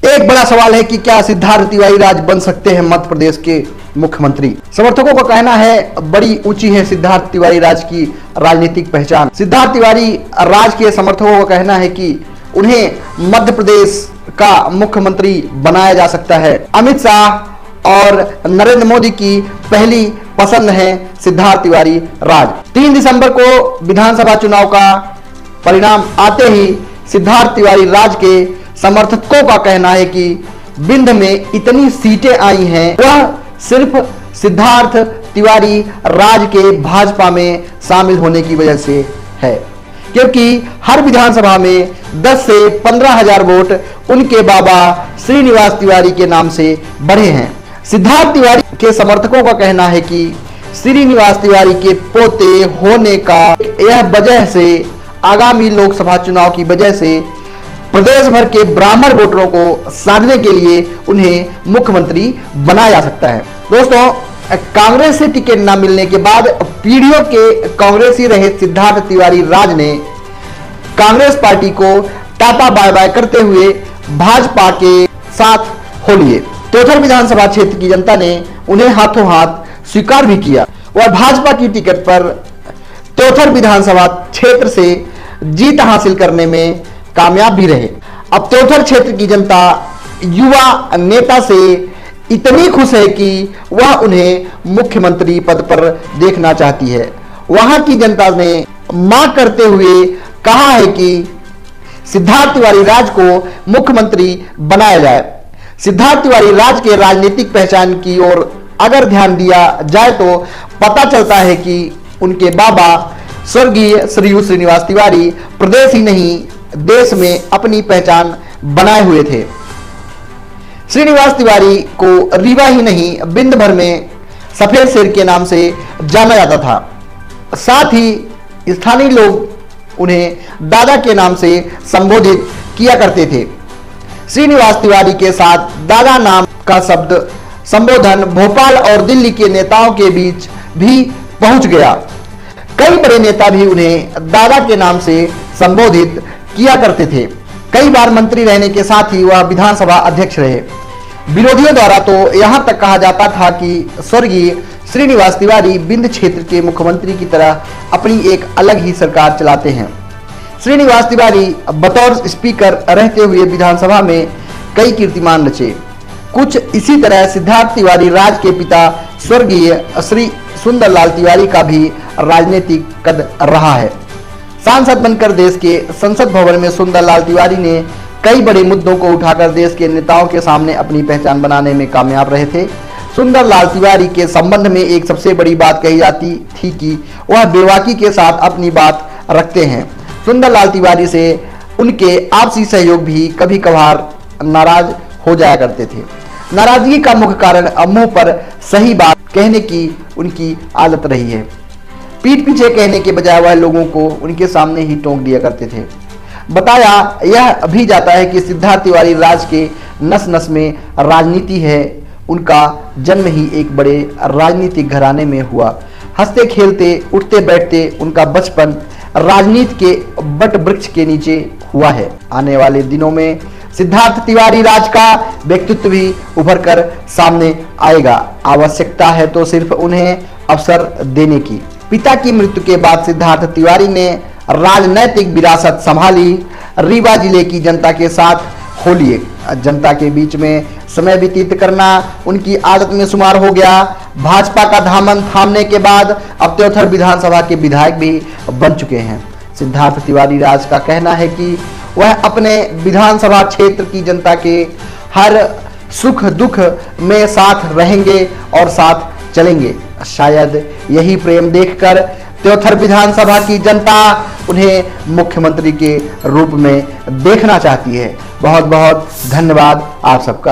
एक बड़ा सवाल है कि क्या सिद्धार्थ तिवारी राज बन सकते हैं मध्य प्रदेश के मुख्यमंत्री। समर्थकों का कहना है बड़ी ऊंची है सिद्धार्थ तिवारी राज की राजनीतिक पहचान। सिद्धार्थ तिवारी राज के समर्थकों का कहना है कि उन्हें मध्य प्रदेश का मुख्यमंत्री बनाया जा सकता है। अमित शाह और नरेंद्र मोदी की पहली पसंद है सिद्धार्थ तिवारी राज। 3 दिसंबर को विधानसभा चुनाव का परिणाम आते ही सिद्धार्थ तिवारी राज के समर्थकों का कहना है कि विंध्य में इतनी सीटें आई हैं वह सिर्फ सिद्धार्थ तिवारी राज के भाजपा में शामिल होने की वजह से है, क्योंकि हर विधानसभा में 10 से 15,000 वोट उनके बाबा श्रीनिवास तिवारी के नाम से बढ़े हैं। सिद्धार्थ तिवारी के समर्थकों का कहना है कि श्रीनिवास तिवारी के पोते होने का यह वजह से आगामी लोकसभा चुनाव की वजह से प्रदेश भर के ब्राह्मण वोटरों को साधने के लिए उन्हें मुख्यमंत्री बनाया जा सकता है। दोस्तों, कांग्रेस से टिकट न मिलने के बाद पीढ़ियों के कांग्रेसी रहे सिद्धार्थ तिवारी राज ने कांग्रेस पार्टी को टाटा बाय बाय करते हुए भाजपा के साथ हो लिए। तोथर विधानसभा क्षेत्र की जनता ने उन्हें हाथों हाथ स्वीकार भी किया और भाजपा की टिकट पर तोथर विधानसभा क्षेत्र से जीत हासिल करने में कामयाब भी रहे। अब तोथर क्षेत्र की जनता युवा नेता से इतनी खुश है कि वह उन्हें मुख्यमंत्री पद पर देखना चाहती है। वहां की जनता ने मांग करते हुए कहा है कि सिद्धार्थ तिवारी राज को मुख्यमंत्री बनाया जाए। सिद्धार्थ तिवारी राज के राजनीतिक पहचान की ओर अगर ध्यान दिया जाए तो पता चलता है कि उनके बाबा स्वर्गीय श्रीनिवास तिवारी प्रदेश ही नहीं देश में अपनी पहचान बनाए हुए थे। श्रीनिवास तिवारी को रीवा ही नहीं विंध्य भर में सफेद शेर के नाम से जाना जाता था। साथ ही स्थानीय लोग उन्हें दादा के नाम से संबोधित किया करते थे। श्रीनिवास तिवारी के साथ दादा नाम का शब्द संबोधन भोपाल और दिल्ली के नेताओं के बीच भी पहुंच गया। कई बड़े नेता भी उन्हें दादा के नाम से संबोधित किया करते थे। कई बार मंत्री रहने के साथ ही वह विधानसभा अध्यक्ष रहे। विरोधियों द्वारा तो यहां तक कहा जाता था कि स्वर्गीय श्रीनिवास तिवारी विंध्य क्षेत्र के मुख्यमंत्री की तरह अपनी एक अलग ही सरकार चलाते हैं। श्रीनिवास तिवारी बतौर स्पीकर रहते हुए विधानसभा में कई कीर्तिमान रचे। कुछ इसी तरह सिद्धार्थ तिवारी राज के पिता स्वर्गीय श्री सुंदरलाल तिवारी का भी राजनीतिक कद रहा है। सांसद बनकर देश के संसद भवन में सुंदरलाल तिवारी ने कई बड़े मुद्दों को उठाकर देश के नेताओं के सामने अपनी पहचान बनाने में कामयाब रहे थे। सुंदरलाल तिवारी के संबंध में एक सबसे बड़ी बात कही जाती थी कि वह बेबाकी के साथ अपनी बात रखते हैं। सुंदरलाल तिवारी से उनके आपसी सहयोग भी कभी कभार नाराज हो जाया करते थे। नाराजगी का मुख्य कारण मुंह पर सही बात कहने की उनकी आदत रही है। पीठ पीछे कहने के बजाय वह लोगों को उनके सामने ही टोक दिया करते थे। बताया यह भी जाता है कि सिद्धार्थ तिवारी राज के नस नस में राजनीति है। उनका जन्म ही एक बड़े राजनीतिक घराने में हुआ। हंसते खेलते उठते बैठते उनका बचपन राजनीति के बट वृक्ष के नीचे हुआ है। आने वाले दिनों में सिद्धार्थ तिवारी राज का व्यक्तित्व भी उभर कर सामने आएगा। आवश्यकता है तो सिर्फ उन्हें अवसर देने की। पिता की मृत्यु के बाद सिद्धार्थ तिवारी ने राजनैतिक विरासत संभाली। रीवा जिले की जनता के साथ हो लिए। जनता के बीच में समय व्यतीत करना उनकी आदत में शुमार हो गया। भाजपा का दामन थामने के बाद अब तोथर विधानसभा के विधायक भी बन चुके हैं। सिद्धार्थ तिवारी राज का कहना है कि वह अपने विधानसभा क्षेत्र की जनता के हर सुख दुख में साथ रहेंगे और साथ चलेंगे। शायद यही प्रेम देखकर तोथर विधानसभा की जनता उन्हें मुख्यमंत्री के रूप में देखना चाहती है। बहुत बहुत धन्यवाद आप सबका।